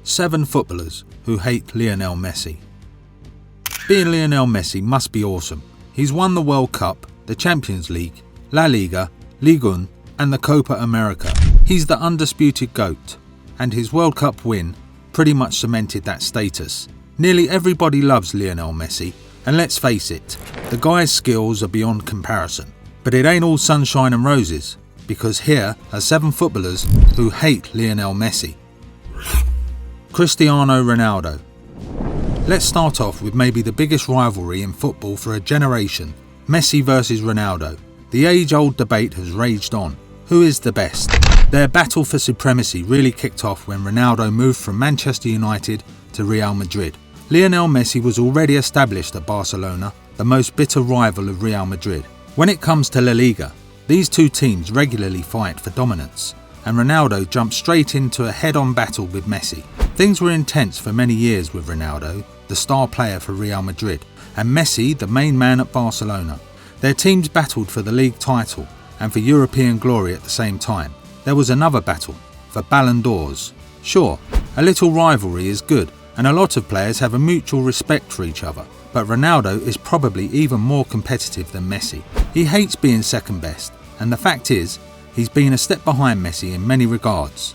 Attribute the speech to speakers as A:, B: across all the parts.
A: 7 footballers who hate Lionel Messi. Being Lionel Messi must be awesome. He's won the World Cup, the Champions League, La Liga, Ligue and the Copa America. He's the undisputed GOAT, and his World Cup win pretty much cemented that status. Nearly everybody loves Lionel Messi, and let's face it, the guy's skills are beyond comparison. But it ain't all sunshine and roses, because here are 7 footballers who hate Lionel Messi. Cristiano Ronaldo. Let's start off with maybe the biggest rivalry in football for a generation, Messi versus Ronaldo. The age-old debate has raged on. Who is the best? Their battle for supremacy really kicked off when Ronaldo moved from Manchester United to Real Madrid. Lionel Messi was already established at Barcelona, the most bitter rival of Real Madrid. When it comes to La Liga, these two teams regularly fight for dominance, and Ronaldo jumped straight into a head-on battle with Messi. Things were intense for many years with Ronaldo, the star player for Real Madrid, and Messi, the main man at Barcelona. Their teams battled for the league title and for European glory at the same time. There was another battle for Ballon d'Ors. Sure, a little rivalry is good, and a lot of players have a mutual respect for each other, but Ronaldo is probably even more competitive than Messi. He hates being second best, and the fact is, he's been a step behind Messi in many regards.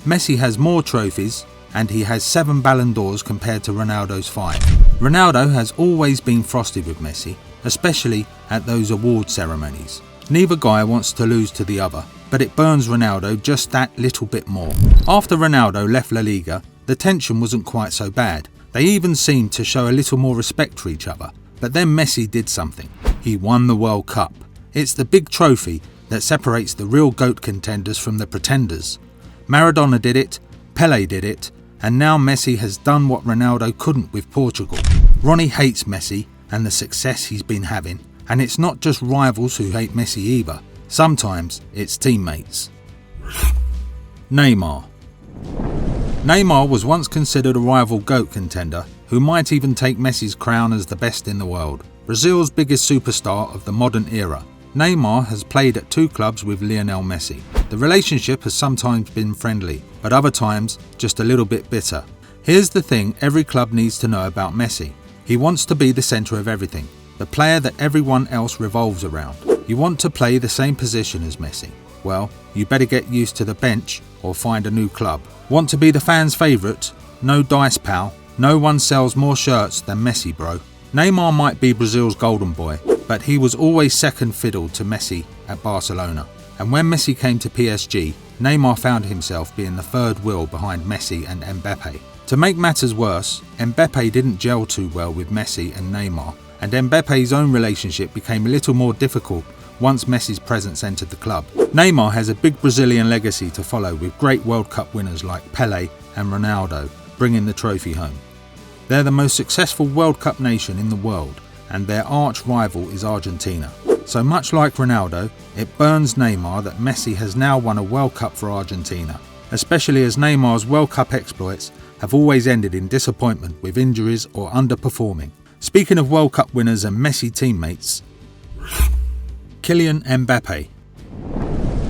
A: Messi has more trophies, and he has 7 Ballon d'Ors compared to Ronaldo's 5. Ronaldo has always been frosty with Messi, especially at those award ceremonies. Neither guy wants to lose to the other, but it burns Ronaldo just that little bit more. After Ronaldo left La Liga, the tension wasn't quite so bad. They even seemed to show a little more respect for each other. But then Messi did something. He won the World Cup. It's the big trophy that separates the real GOAT contenders from the pretenders. Maradona did it, Pelé did it, and now Messi has done what Ronaldo couldn't with Portugal. Ronnie hates Messi and the success he's been having, and it's not just rivals who hate Messi either. Sometimes it's teammates. Neymar. Neymar was once considered a rival GOAT contender who might even take Messi's crown as the best in the world. Brazil's biggest superstar of the modern era. Neymar has played at 2 clubs with Lionel Messi. The relationship has sometimes been friendly, but other times just a little bit bitter. Here's the thing every club needs to know about Messi. He wants to be the centre of everything, the player that everyone else revolves around. You want to play the same position as Messi? Well, you better get used to the bench or find a new club. Want to be the fans' favourite? No dice, pal. No one sells more shirts than Messi, bro. Neymar might be Brazil's golden boy, but he was always second fiddle to Messi at Barcelona. And when Messi came to PSG, Neymar found himself being the third wheel behind Messi and Mbappe. To make matters worse, Mbappe didn't gel too well with Messi and Neymar, and Mbappe's own relationship became a little more difficult once Messi's presence entered the club. Neymar has a big Brazilian legacy to follow with great World Cup winners like Pelé and Ronaldo bringing the trophy home. They're the most successful World Cup nation in the world, and their arch rival is Argentina. So much like Ronaldo, it burns Neymar that Messi has now won a World Cup for Argentina, especially as Neymar's World Cup exploits have always ended in disappointment with injuries or underperforming. Speaking of World Cup winners and Messi teammates, Kylian Mbappe.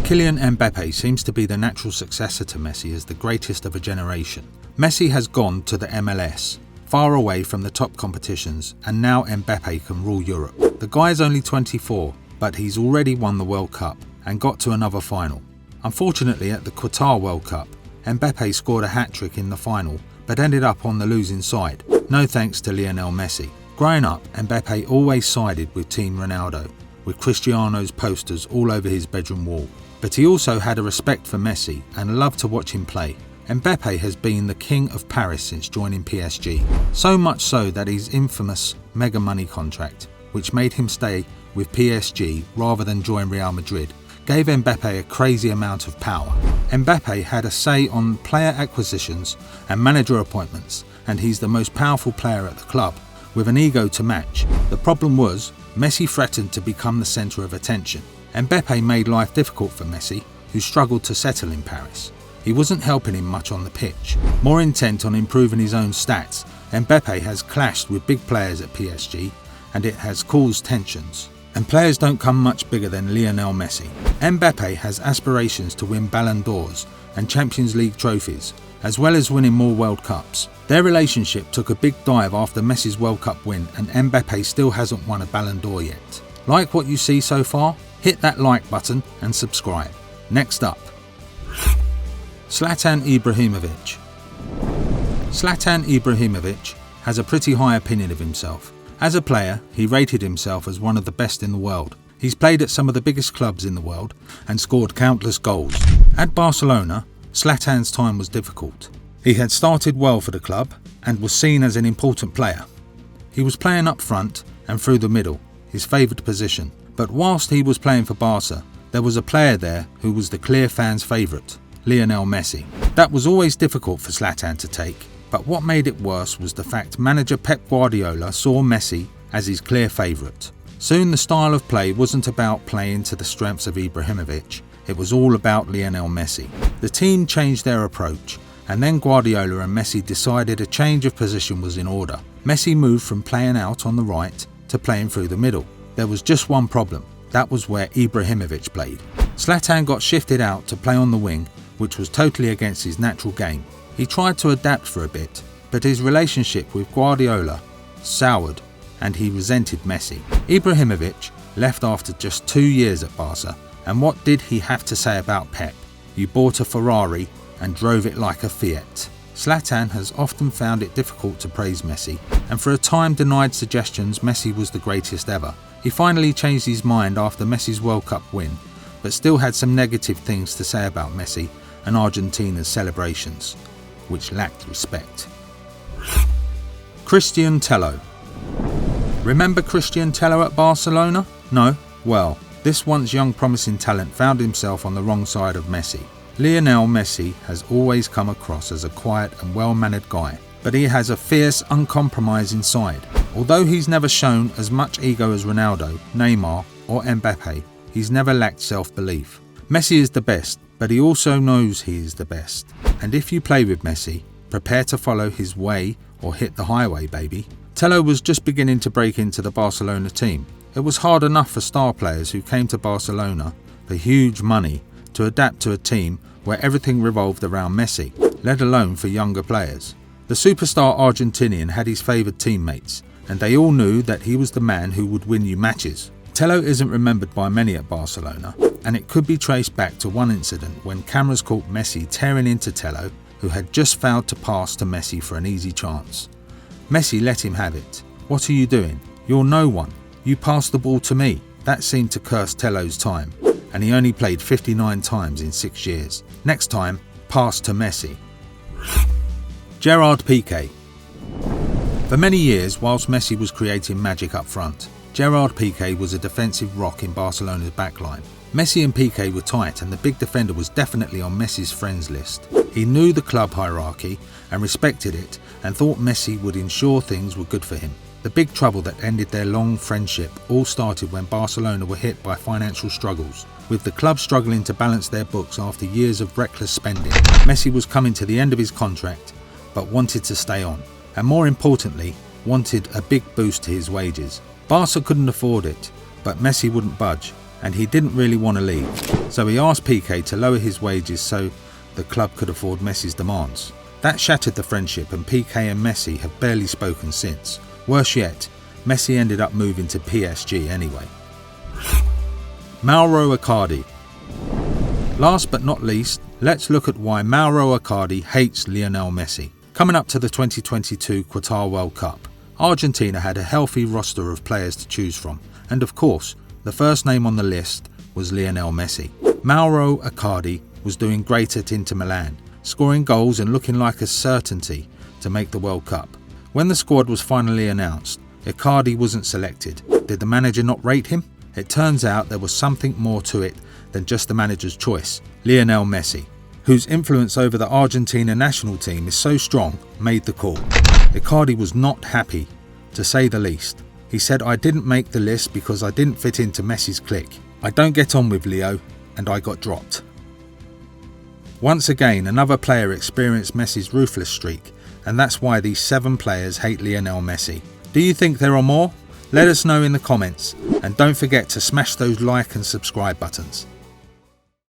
A: Kylian Mbappe seems to be the natural successor to Messi as the greatest of a generation. Messi has gone to the MLS, far away from the top competitions, and now Mbappe can rule Europe. The guy's only 24, but he's already won the World Cup and got to another final. Unfortunately, at the Qatar World Cup, Mbappe scored a hat-trick in the final, but ended up on the losing side. No thanks to Lionel Messi. Growing up, Mbappe always sided with Team Ronaldo, with Cristiano's posters all over his bedroom wall. But he also had a respect for Messi and loved to watch him play. Mbappe has been the king of Paris since joining PSG, so much so that his infamous mega money contract, which made him stay with PSG rather than join Real Madrid, gave Mbappe a crazy amount of power. Mbappe had a say on player acquisitions and manager appointments, and he's the most powerful player at the club, with an ego to match. The problem was, Messi threatened to become the centre of attention. Mbappe made life difficult for Messi, who struggled to settle in Paris. He wasn't helping him much on the pitch. More intent on improving his own stats, Mbappe has clashed with big players at PSG, and it has caused tensions. And players don't come much bigger than Lionel Messi. Mbappe has aspirations to win Ballon d'Ors and Champions League trophies, as well as winning more World Cups. Their relationship took a big dive after Messi's World Cup win, and Mbappe still hasn't won a Ballon d'Or yet. Like what you see so far? Hit that like button and subscribe. Next up, Zlatan Ibrahimovic. Zlatan Ibrahimovic has a pretty high opinion of himself. As a player, he rated himself as one of the best in the world. He's played at some of the biggest clubs in the world and scored countless goals. At Barcelona, Zlatan's time was difficult. He had started well for the club and was seen as an important player. He was playing up front and through the middle, his favoured position. But whilst he was playing for Barca, there was a player there who was the clear fans' favourite, Lionel Messi. That was always difficult for Zlatan to take, but what made it worse was the fact manager Pep Guardiola saw Messi as his clear favourite. Soon the style of play wasn't about playing to the strengths of Ibrahimovic, it was all about Lionel Messi. The team changed their approach, and then Guardiola and Messi decided a change of position was in order. Messi moved from playing out on the right to playing through the middle. There was just one problem, that was where Ibrahimovic played. Zlatan got shifted out to play on the wing, which was totally against his natural game. He tried to adapt for a bit, but his relationship with Guardiola soured and he resented Messi. Ibrahimovic left after just 2 years at Barca, and what did he have to say about Pep? You bought a Ferrari and drove it like a Fiat. Zlatan has often found it difficult to praise Messi, and for a time denied suggestions Messi was the greatest ever. He finally changed his mind after Messi's World Cup win, but still had some negative things to say about Messi and Argentina's celebrations, which lacked respect. Cristian Tello. Remember Cristian Tello at Barcelona? No? Well, this once young promising talent found himself on the wrong side of Messi. Lionel Messi has always come across as a quiet and well-mannered guy, but he has a fierce, uncompromising side. Although he's never shown as much ego as Ronaldo, Neymar or Mbappe, he's never lacked self-belief. Messi is the best, but he also knows he is the best. And if you play with Messi, prepare to follow his way or hit the highway, baby. Tello was just beginning to break into the Barcelona team. It was hard enough for star players who came to Barcelona for huge money to adapt to a team where everything revolved around Messi, let alone for younger players. The superstar Argentinian had his favoured teammates, and they all knew that he was the man who would win you matches. Tello isn't remembered by many at Barcelona, and it could be traced back to one incident when cameras caught Messi tearing into Tello, who had just failed to pass to Messi for an easy chance. Messi let him have it. What are you doing? You're no one. You passed the ball to me. That seemed to curse Tello's time, and he only played 59 times in 6 years. Next time, pass to Messi. Gerard Piqué. For many years, whilst Messi was creating magic up front, Gerard Piqué was a defensive rock in Barcelona's backline. Messi and Piqué were tight, and the big defender was definitely on Messi's friends list. He knew the club hierarchy and respected it, and thought Messi would ensure things were good for him. The big trouble that ended their long friendship all started when Barcelona were hit by financial struggles, with the club struggling to balance their books after years of reckless spending. Messi was coming to the end of his contract, but wanted to stay on, and more importantly, wanted a big boost to his wages. Barca couldn't afford it, but Messi wouldn't budge, and he didn't really want to leave. So he asked Piqué to lower his wages so the club could afford Messi's demands. That shattered the friendship, and Piqué and Messi have barely spoken since. Worse yet, Messi ended up moving to PSG anyway. Mauro Icardi. Last but not least, let's look at why Mauro Icardi hates Lionel Messi. Coming up to the 2022 Qatar World Cup, Argentina had a healthy roster of players to choose from, and of course, the first name on the list was Lionel Messi. Mauro Icardi was doing great at Inter Milan, scoring goals and looking like a certainty to make the World Cup. When the squad was finally announced, Icardi wasn't selected. Did the manager not rate him? It turns out there was something more to it than just the manager's choice. Lionel Messi, whose influence over the Argentina national team is so strong, made the call. Icardi was not happy, to say the least. He said, "I didn't make the list because I didn't fit into Messi's clique. I don't get on with Leo, and I got dropped." Once again, another player experienced Messi's ruthless streak, and that's why these 7 players hate Lionel Messi. Do you think there are more? Let us know in the comments, and don't forget to smash those like and subscribe buttons.